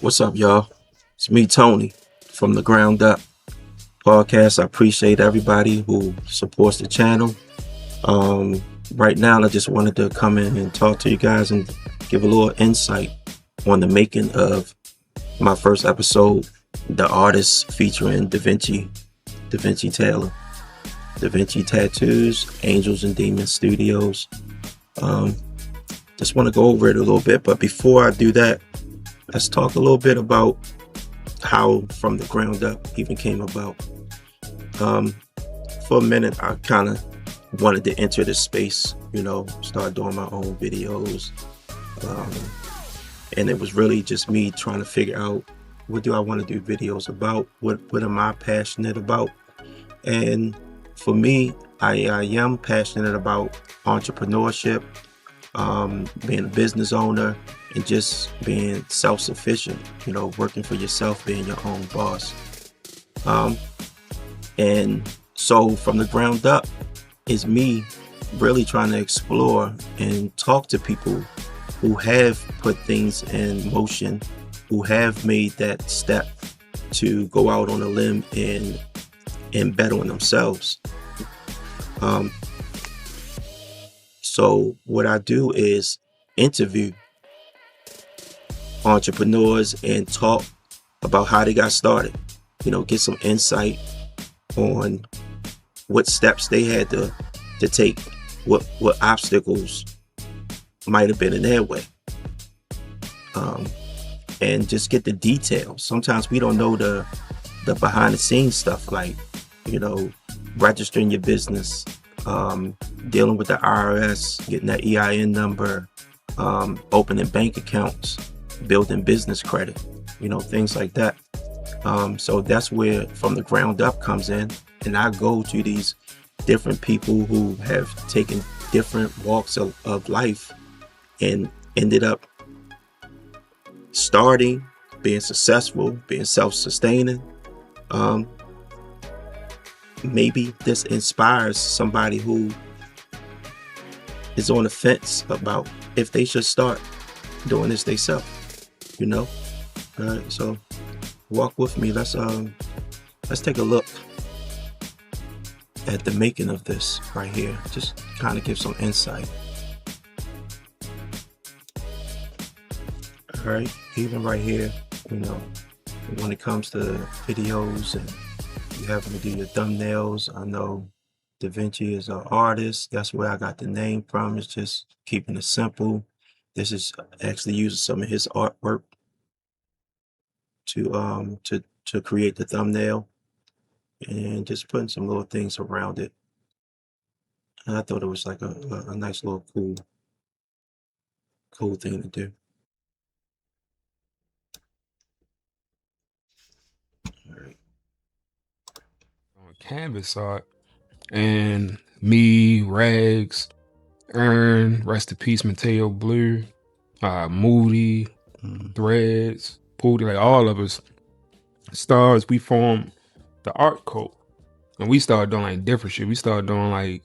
What's up, y'all? It's me, Tony, from the Ground Up podcast. I appreciate everybody who supports the channel. Um, right now, I just wanted to come in and talk to you guys and give a little insight on the making of my first episode, The Artist featuring Da Vinci Taylor, Da Vinci Tattoos, Angels and Demons Studios. Um, just want to go over it a little bit, but before I do that, let's talk a little bit about how From the Ground Up even came about. Um, for a minute, I kind of wanted to enter the space, start doing my own videos. Um, and it was really just me trying to figure out, what do I want to do videos about? What am I passionate about? And for me, I am passionate about entrepreneurship, being a business owner, and just being self-sufficient, working for yourself, being your own boss. And so From the Ground Up is me really trying to explore and talk to people who have put things in motion, who have made that step to go out on a limb and bet on themselves. So what I do is interview entrepreneurs and talk about how they got started, get some insight on what steps they had to take, what obstacles might have been in their way, and just get the details. Sometimes we don't know the behind the scenes stuff, like registering your business, dealing with the IRS, getting that EIN number, opening bank accounts, building business credit, things like that. So that's where From the Ground Up comes in, and I go to these different people who have taken different walks of life and ended up starting, being successful, being self-sustaining. Maybe this inspires somebody who is on the fence about if they should start doing this themselves, All right, so walk with me. Let's take a look at the making of this right here. Just kind of give some insight. All right, even right here, when it comes to videos and you having to do your thumbnails, I know Da Vinci is an artist. That's where I got the name from. It's just keeping it simple. This is actually using some of his artwork to create the thumbnail, and just putting some little things around it. And I thought it was like a nice little cool thing to do. All right. On canvas art, and me, Rags, Earn, rest in peace, Mateo Blue, Moody, Threads, Pooty, like all of us stars, we formed the art cult. And we started doing like different shit. We started doing like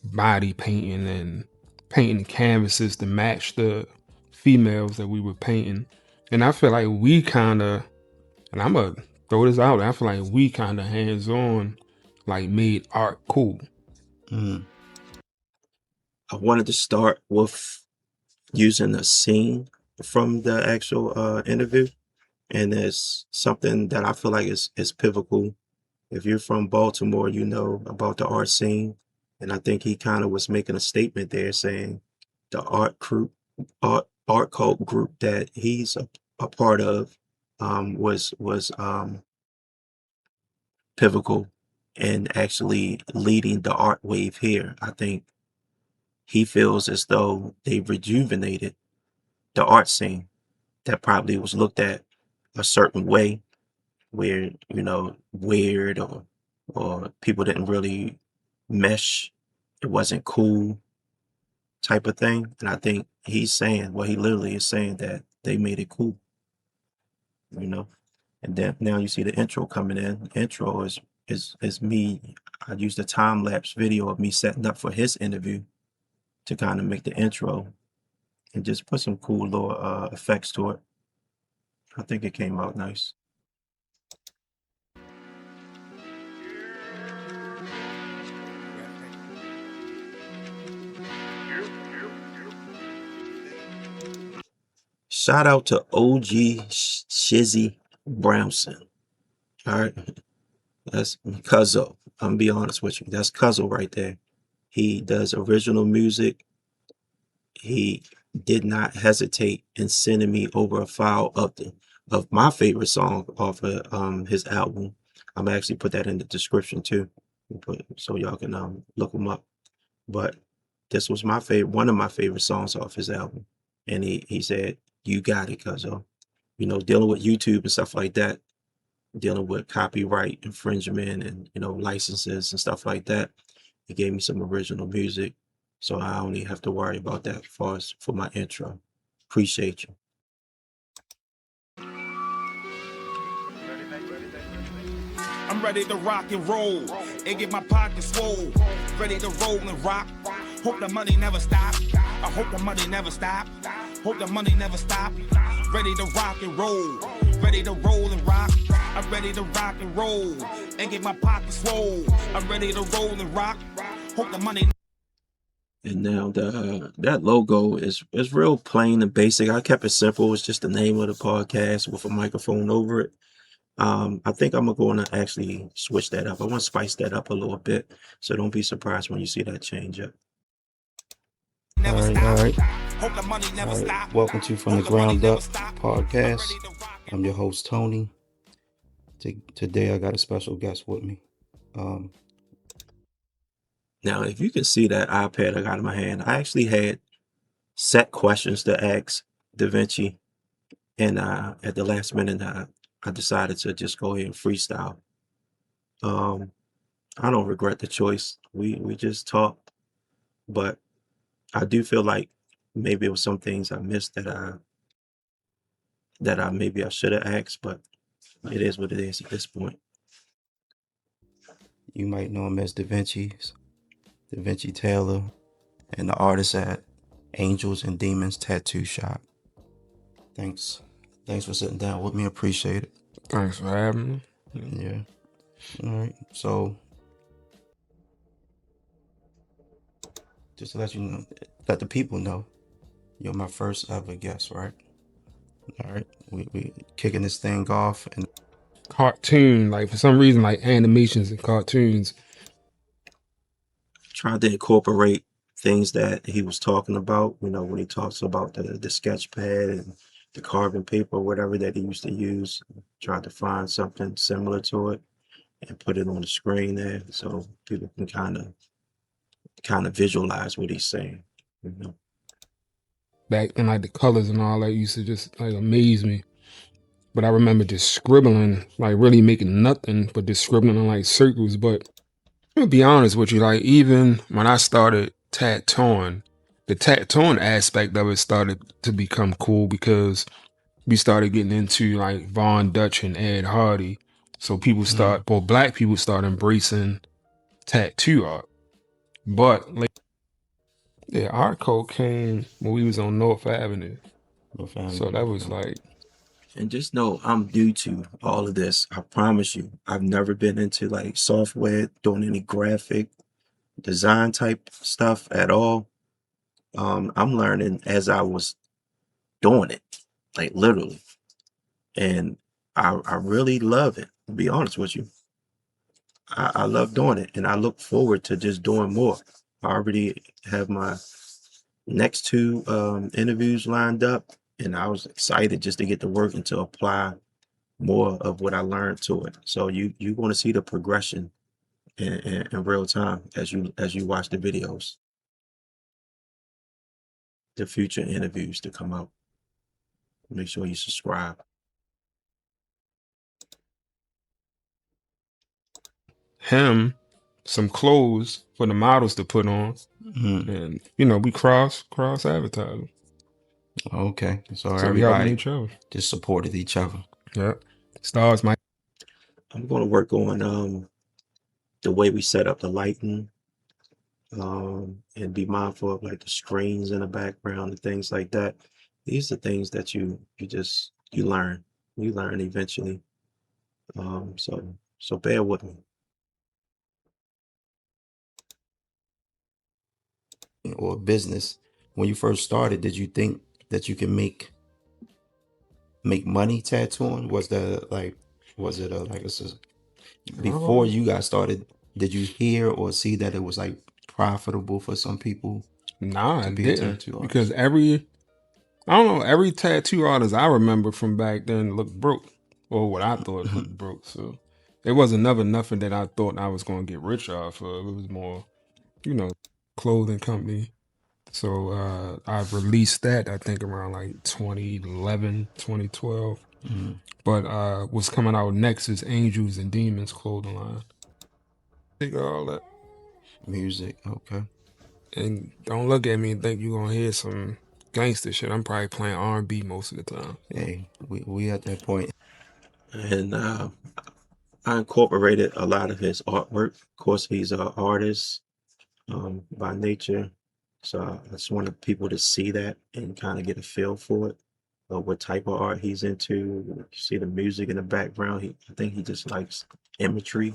body painting and painting canvases to match the females that we were painting. And I feel like we kind of, and I'm gonna throw this out, I feel like we kind of hands-on like made art cool. I wanted to start with using a scene from the actual interview, and there's something that I feel like is pivotal. If you're from Baltimore, you know about the art scene, and I think he kind of was making a statement there saying the art cult group that he's a part of was pivotal in actually leading the art wave here. I think he feels as though they rejuvenated the art scene that probably was looked at a certain way, where weird, or people didn't really mesh, it wasn't cool type of thing. And I think he's saying, well, he literally is saying that they made it cool, you know and then now you see the intro coming in. Intro is me. I used a time-lapse video of me setting up for his interview to kind of make the intro and just put some cool little effects to it. I think it came out nice. Shout out to OG Shizzy Brownson. All right. That's Cuzzo. I'm gonna be honest with you. That's Cuzzo right there. He does original music. He did not hesitate in sending me over a file of my favorite song off of his album. I'm actually put that in the description too, so y'all can look him up. But this was my favorite, one of my favorite songs off his album, and he said, "You got it, Cuzzo." You know, dealing with YouTube and stuff like that, dealing with copyright infringement and licenses and stuff like that. He gave me some original music, so I only have to worry about that as far as for my intro. Appreciate you. I'm ready to rock and roll and get my pockets swole. Ready to roll and rock. Hope the money never stop. I hope the money never stop. Hope the money never stop. Ready to rock and roll. Ready to roll and rock. I'm ready to rock and roll and get my pockets swole. I'm ready to roll and rock. Hope the money. And now that logo is real plain and basic. I kept it simple. It's just the name of the podcast with a microphone over it. I think I'm going to actually switch that up. I want to spice that up a little bit, so don't be surprised when you see that change up. All right. Welcome to From the Ground Up podcast. I'm your host, Tony. Today I got a special guest with me. Now, if you can see that iPad I got in my hand, I actually had set questions to ask DaVinci, and at the last minute, I decided to just go ahead and freestyle. I don't regret the choice. We just talked, but I do feel like maybe it was some things I missed that maybe I should have asked, but it is what it is at this point. You might know him as DaVinci Taylor, and the artist at Angels and Demons Tattoo Shop. Thanks for sitting down with me. Appreciate it. Thanks for having me. Yeah. All right. So, just to let you know, let the people know, you're my first ever guest, right? All right. We kicking this thing off, and Cartoon, like for some reason, like animations and cartoons. Tried to incorporate things that he was talking about, when he talks about the sketch pad and the carbon paper, whatever that he used to use. Tried to find something similar to it and put it on the screen there so people can kind of visualize what he's saying. Back then, like the colors and all that used to just like amaze me. But I remember just scribbling, like really making nothing but just scribbling in like circles. But I'm gonna be honest with you, like even when I started tattooing, the tattooing aspect of it started to become cool because we started getting into like Von Dutch and Ed Hardy. So black people start embracing tattoo art. But like, the art code came when we was on North Avenue. So that was like, And just know I'm new to all of this. I promise you. I've never been into like software, doing any graphic design type stuff at all. I'm learning as I was doing it, like literally. And I really love it, to be honest with you. I love doing it, and I look forward to just doing more. I already have my next two interviews lined up, and I was excited just to get to work and to apply more of what I learned to it. So you want to see the progression in real time as you watch the videos, the future interviews to come out. Make sure you subscribe. him some clothes for the models to put on, and we cross advertising. Okay, so we helping everybody each other. just supported each other. Yeah, stars might. I'm going to work on the way we set up the lighting, and be mindful of like the screens in the background and things like that. These are things that you learn You learn eventually. So bear with me. Or business, when you first started, did you think that you can make money tattooing? Was that like, was it before you got started, did you hear or see that it was like profitable for some people Nah, to it be a didn't. tattoo Because artist? I don't know, every tattoo artist I remember from back then looked broke. Or what I thought looked broke. So it wasn't never nothing that I thought I was gonna get rich off of. It was more, clothing company. So I released that I think around like 2011, 2012. Mhm. But what's coming out next is Angels and Demons clothing line. Think of all that. Music, okay. And don't look at me and think you're gonna hear some gangster shit. I'm probably playing R&B most of the time. Hey, we at that point. And I incorporated a lot of his artwork. Of course, he's an artist by nature. So I just wanted people to see that and kind of get a feel for it, what type of art he's into. You see the music in the background. I think he just likes imagery.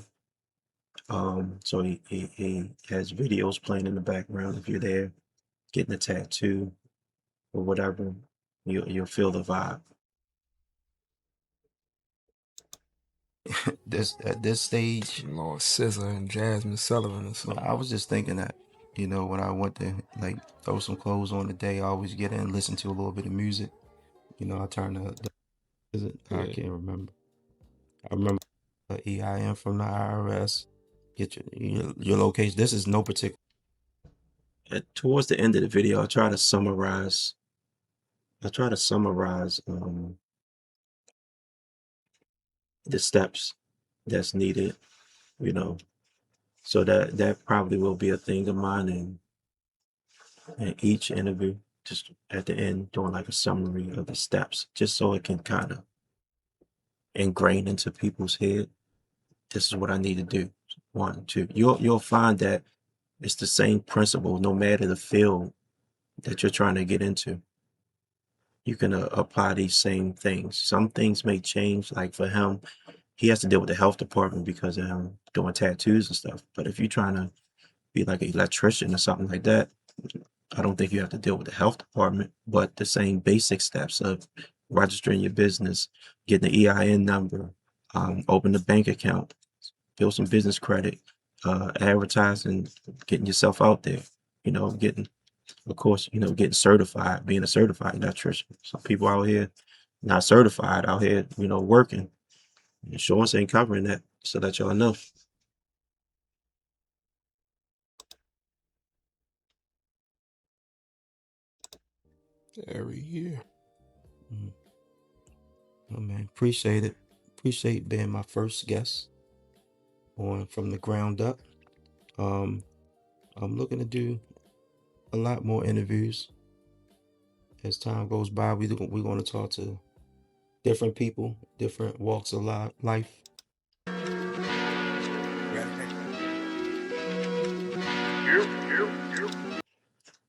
So he has videos playing in the background. If you're there getting a tattoo or whatever, you'll feel the vibe. At this stage, Lord SZA and Jasmine Sullivan or I something. was just thinking that, when I went to like throw some clothes on today, I always get in and listen to a little bit of music. I turn is it? I Yeah. can't remember. I remember EIN from the IRS. Get your location. This is no particular. Towards the end of the video, I try to summarize the steps that's needed, you know. So that probably will be a thing of mine in each interview, just at the end doing like a summary of the steps, just so it can kind of ingrain into people's head. This is what I need to do. 1, 2. You'll find that it's the same principle no matter the field that you're trying to get into. You can apply these same things. Some things may change, like for him, he has to deal with the health department because of him doing tattoos and stuff. But if you're trying to be like an electrician or something like that, I don't think you have to deal with the health department, but the same basic steps of registering your business, getting the EIN number, open the bank account, build some business credit, advertising, getting yourself out there, getting, of course, getting certified, being a certified electrician. Some people out here not certified out here, working. Insurance ain't covering that, so that y'all know. Every year. Oh man, appreciate it. Appreciate being my first guest on From the Ground Up. I'm looking to do a lot more interviews as time goes by. We're going to talk to different people, different walks of life.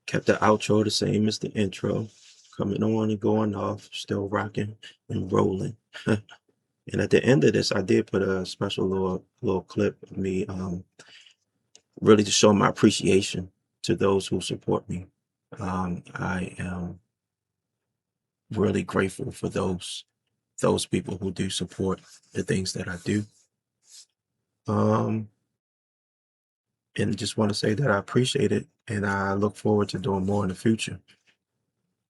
Kept the outro the same as the intro. Coming on and going off, still rocking and rolling. And at the end of this, I did put a special little clip of me, really to show my appreciation to those who support me. I am really grateful for those people who do support the things that I do. And just want to say that I appreciate it, and I look forward to doing more in the future.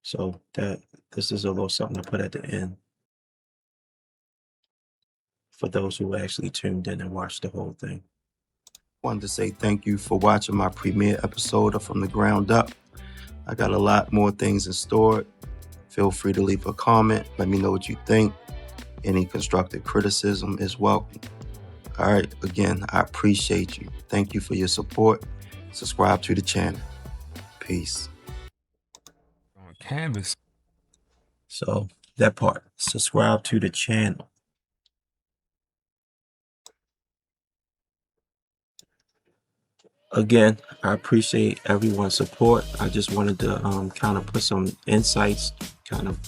So this is a little something to put at the end for those who actually tuned in and watched the whole thing. Wanted to say thank you for watching my premiere episode of From the Ground Up. I got a lot more things in store. Feel free to leave a comment. Let me know what you think. Any constructive criticism is welcome. All right, again, I appreciate you. Thank you for your support. Subscribe to the channel. Peace. On Canvas. So that part, subscribe to the channel. Again, I appreciate everyone's support. I just wanted to kind of put some insights, kind of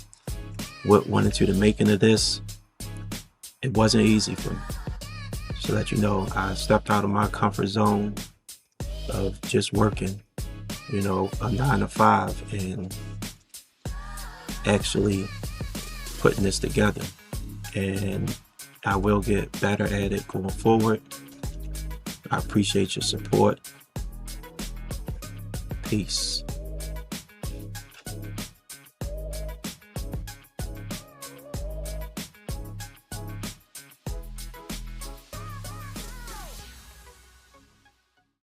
what went into the making of this. it wasn't easy for me. Just to let you know, I stepped out of my comfort zone of just working, a 9 to 5, and actually putting this together. And I will get better at it going forward. I appreciate your support. Peace.